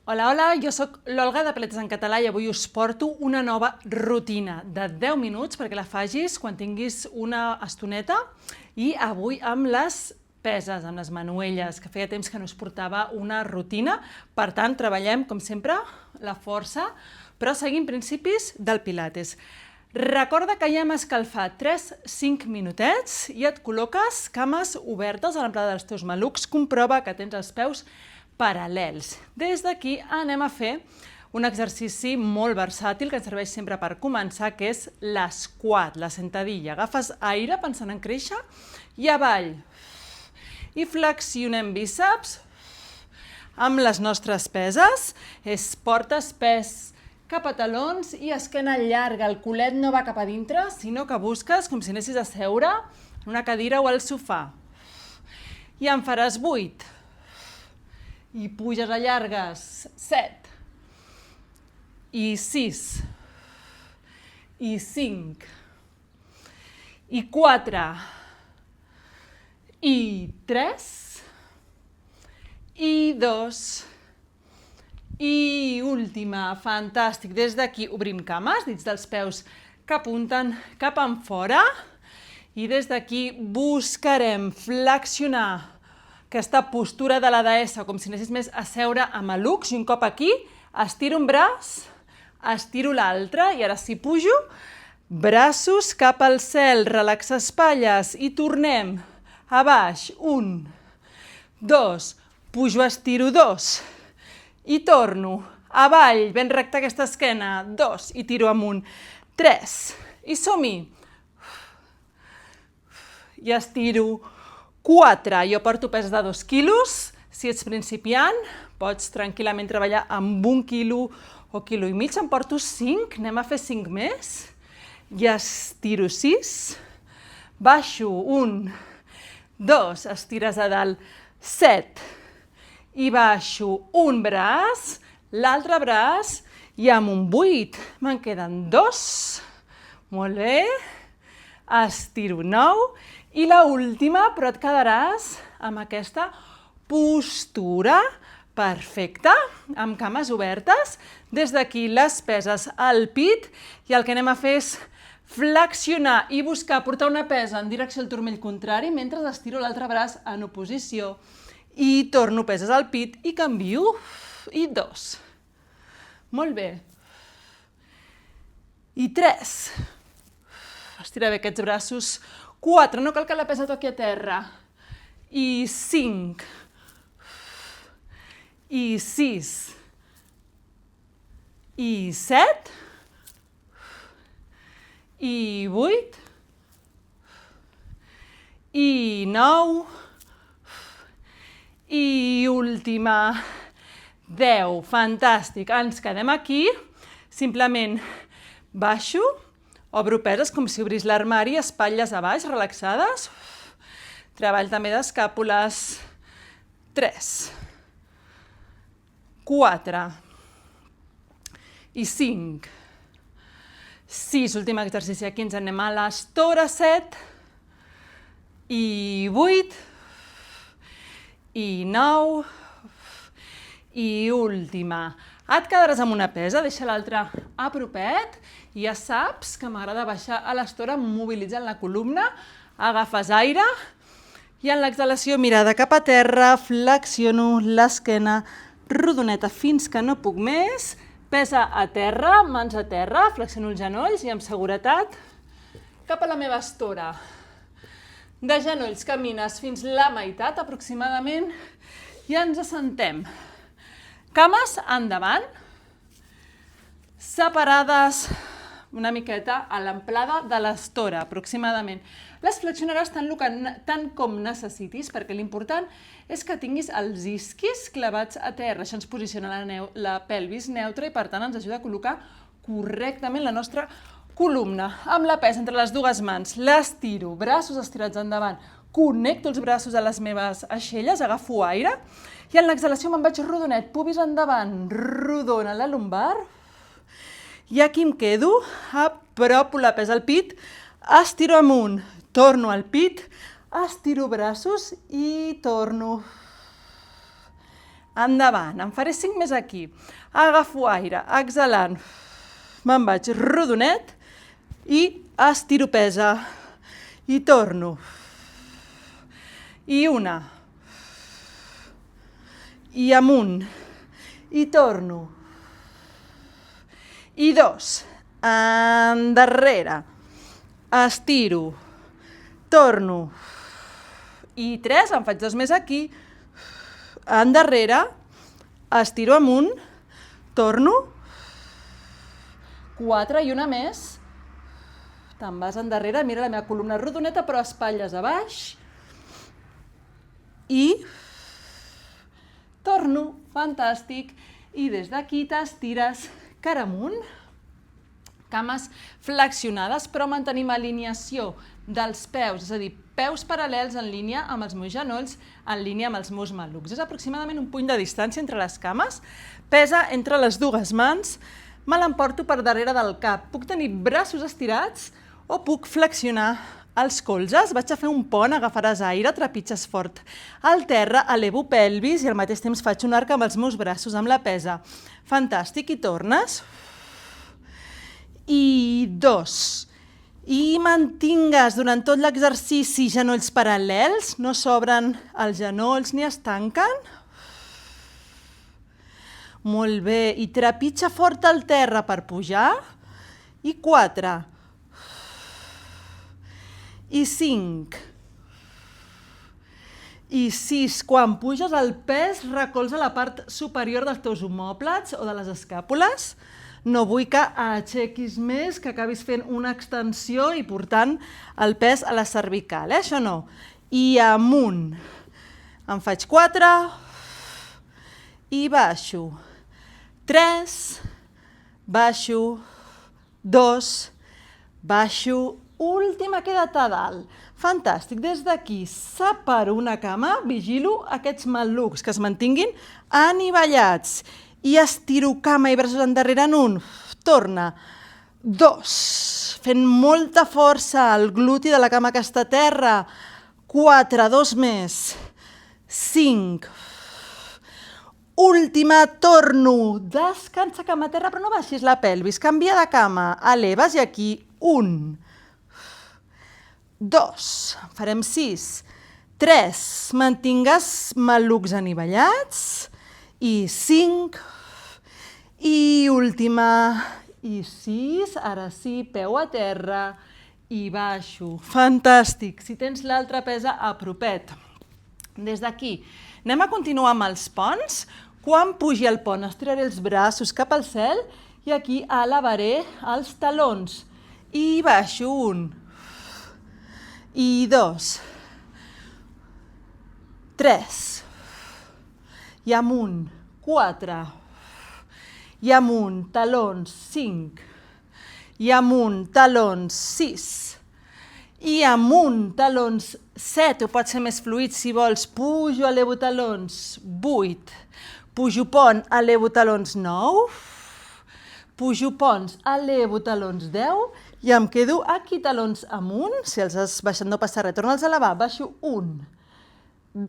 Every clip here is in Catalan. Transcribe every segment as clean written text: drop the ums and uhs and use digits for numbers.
Hola, hola, jo sóc l'Olga de Paletes en Català i avui us porto una nova rutina de 10 minuts perquè la facis quan tinguis una estoneta i avui amb les peses, amb les manuelles, que feia temps que no us portava una rutina. Per tant, treballem, com sempre, la força, però seguint principis del Pilates. Recorda que ja hem escalfat 3-5 minutets i et col·loques cames obertes a l'amplada dels teus malucs. Comprova que tens els peus paral·lels. Des d'aquí anem a fer un exercici molt versàtil que ens serveix sempre per començar, que és l'esquat, la sentadilla. Agafes aire pensant en créixer i avall. I flexionem bíceps amb les nostres peses. Portes pes cap a talons i esquena llarga. El culet no va cap a dintre, sinó que busques com si anessis a seure en una cadira o al sofà. I en faràs 8. I puges a llargues, 7, i 6, i 5, i 4, i 3, i 2, i última, fantàstic. Des d'aquí obrim cames, dits dels peus que apunten cap enfora, i des d'aquí buscarem flexionar aquesta postura de la deessa, com si anessis més a seure a malucs, i un cop aquí, estiro un braç, estiro l'altre, i ara si pujo, braços cap al cel, relaxa espatlles, i tornem a baix, 1, 2, pujo, estiro, 2, i torno, avall, ben recta aquesta esquena, 2, i tiro amunt, 3, i som-hi, i estiro, 4, jo porto pes de 2 quilos, si ets principiant pots tranquil·lament treballar amb 1 quilo o quilo i mig, em porto 5, anem a fer 5 més, i estiro 6, baixo 1, 2, estires a dalt 7, i baixo un braç, l'altre braç, i amb un 8, me'n queden 2, molt bé, estiro 9, i l'última, però et quedaràs amb aquesta postura perfecta, amb cames obertes. Des d'aquí les peses al pit i el que anem a fer és flexionar i buscar portar una pesa en direcció al turmell contrari mentre estiro l'altre braç en oposició. I torno peses al pit i canvio. I 2. Molt bé. I 3. Estira bé aquests braços. 4, no cal que la pesa toqui a terra. I 5. I 6. I 7. I 8. I 9. I última, 10. Fantàstic. Ens quedem aquí. Simplement baixo. Obro peses com si obrís l'armari, espatlles a baix, relaxades. Treball també d'escàpules. 3, 4, i 5, 6, últim exercici, aquí ens anem a l'estora, 7, i 8, i 9, i última. Et quedaràs amb una pesa, deixa l'altra a propet, i ja saps que m'agrada baixar a l'estora mobilitzant la columna, agafes aire, i en l'exhalació mirada cap a terra, flexiono l'esquena rodoneta fins que no puc més, pesa a terra, mans a terra, flexiono els genolls i amb seguretat cap a la meva estora. De genolls camines fins la meitat aproximadament i ens assentem. Cames endavant, separades una miqueta a l'amplada de l'estora, aproximadament. Les flexionaràs tant com necessitis, perquè l'important és que tinguis els isquis clavats a terra. Això ens posiciona la pelvis neutra i, per tant, ens ajuda a col·locar correctament la nostra columna. Amb la pesa entre les dues mans, l'estiro, braços estirats endavant, connecto els braços a les meves aixelles, agafo aire, i en l'exhalació me'n vaig rodonet, pubis endavant, rodona la lumbar, i aquí em quedo, apropo la pesa al pit, estiro amunt, torno al pit, estiro braços i torno. endavant, en faré 5 més aquí, agafo aire, exhalant, me'n vaig rodonet i estiro pesa i torno, i una, i amunt, i torno, i 2, endarrere, estiro, torno, i 3, en faig 2 més aquí, endarrere, estiro amunt, torno, 4 i una més, te'n vas endarrere, mira la meva columna rodoneta, però espatlles a baix, i torno, fantàstic, i des d'aquí t'estires cara amunt, cames flexionades, però mantenim alineació dels peus, és a dir, peus paral·lels en línia amb els meus genolls, en línia amb els meus malucs. És aproximadament un puny de distància entre les cames, pesa entre les dues mans, me l'emporto per darrere del cap. Puc tenir braços estirats o puc flexionar els colzes. Vaig a fer un pont, agafaràs aire, trepitges fort al terra, elevo pelvis i al mateix temps faig un arc amb els meus braços, amb la pesa. Fantàstic, i tornes. I 2. I mantingues durant tot l'exercici genolls paral·lels, no s'obren els genolls ni es tanquen. Molt bé, i trepitja fort al terra per pujar. I 4. I 5. I 6. Quan puges el pes, recolza la part superior dels teus omòplats o de les escàpules. No vull que aixequis més, que acabis fent una extensió i portant el pes a la cervical, això no. I amunt. En faig 4 i baixo. 3, baixo, 2, baixo, última, queda't a dalt. Fantàstic, des d'aquí separo una cama, vigilo aquests malucs que es mantinguin anivellats. I estiro cama i braços endarrere en un. Torna. 2. Fent molta força al gluti de la cama que està a terra. 4. 2 més. 5. Última, torno. Descansa cama a terra, però no baixis la pelvis. Canvia de cama. Eleves i aquí 1. 2. Farem 6. 3. Mantingues malucs anivellats. I 5. I última, i 6, ara sí, peu a terra i baixo. Fantàstic, si tens l'altra pesa, apropet. Des d'aquí anem a continuar amb els ponts. Quan pugi el pont estiraré els braços cap al cel i aquí elevaré els talons. I baixo 1, i 2, 3, i amunt, 4, i amunt, talons, 5, i amunt, talons, 6, i amunt, talons, 7, o pot ser més fluid si vols, pujo, elevo talons, 8, pujo pont, elevo talons, 9, pujo ponts, elevo talons, 10, i em quedo aquí talons amunt, si els has baixat no passa res, torna'ls a elevar, baixo 1,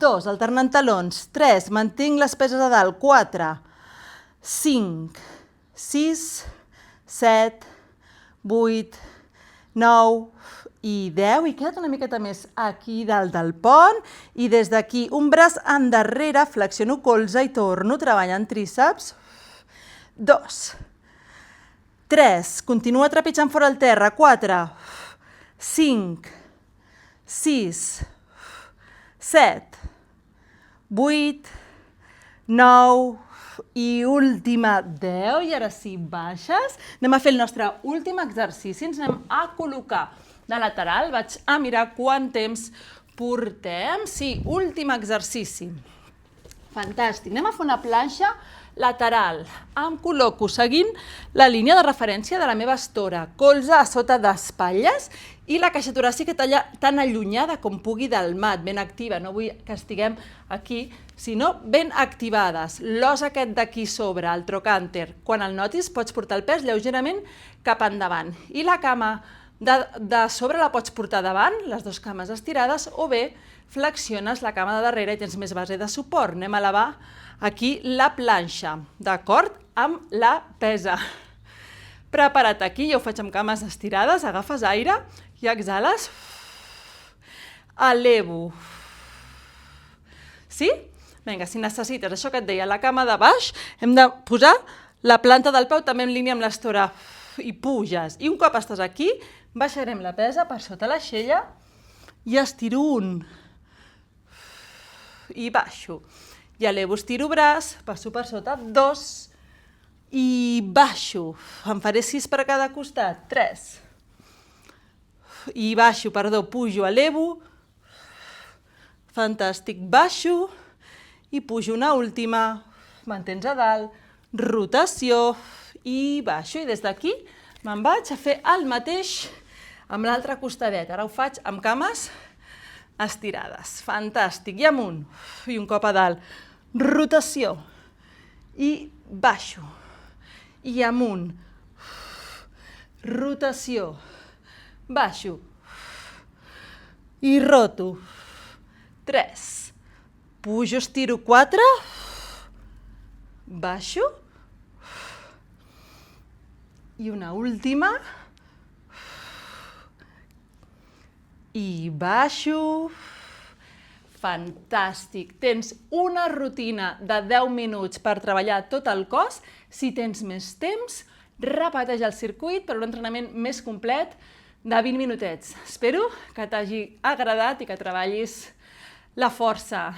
2, alternant talons, 3, mantinc les peses a dalt, 4, 5, 6, 7, 8, 9 i 10. I queda't una miqueta més aquí dalt del pont. I des d'aquí un braç endarrere, flexiono colze i torno, treballant tríceps. 2, 3, continua trepitjant fora el terra. 4, 5, 6, 7, 8, 9 i última 10. I ara sí, baixes. Anem a fer el nostre últim exercici. Ens anem a col·locar de lateral. Vaig a mirar quant temps portem. Sí, últim exercici. Fantàstic. Anem a fer una planxa lateral. Em col·loco seguint la línia de referència de la meva estora. Colze a sota d'espatlles i la caixa toràcica tan allunyada com pugui del mat, ben activa. No vull que estiguem aquí, sinó ben activades. L'os aquest d'aquí sobre, el trocànter, quan el notis pots portar el pes lleugerament cap endavant. I la cama de sobre la pots portar davant, les dues cames estirades, o bé flexiones la cama de darrere i tens més base de suport. Anem a elevar aquí la planxa, d'acord? Amb la pesa. Prepara't aquí, jo ho faig amb cames estirades, agafes aire i exhales. Elevo. Sí? Vinga, si necessites això que et deia, la cama de baix, hem de posar la planta del peu també en línia amb l'estora. I puges. I un cop estàs aquí, baixarem la pesa per sota l'aixella i estiro un. I baixo. I elevo, estiro braç, passo per sota 2 i baixo. En faré 6 per cada costat. 3. I baixo, perdó, pujo, elevo. Fantàstic, baixo i pujo una última. Mantens a dalt, rotació i baixo. I des d'aquí me'n vaig a fer el mateix amb l'altre costadet. Ara ho faig amb cames estirades. Fantàstic. I amunt. I un cop a dalt. Rotació. I baixo. I amunt. Rotació. Baixo. I roto. 3. Pujo, estiro 4. Baixo. I una última. I baixo. Fantàstic. Tens una rutina de 10 minuts per treballar tot el cos. Si tens més temps, repeteix el circuit per un entrenament més complet de 20 minutets. Espero que t'hagi agradat i que treballis la força.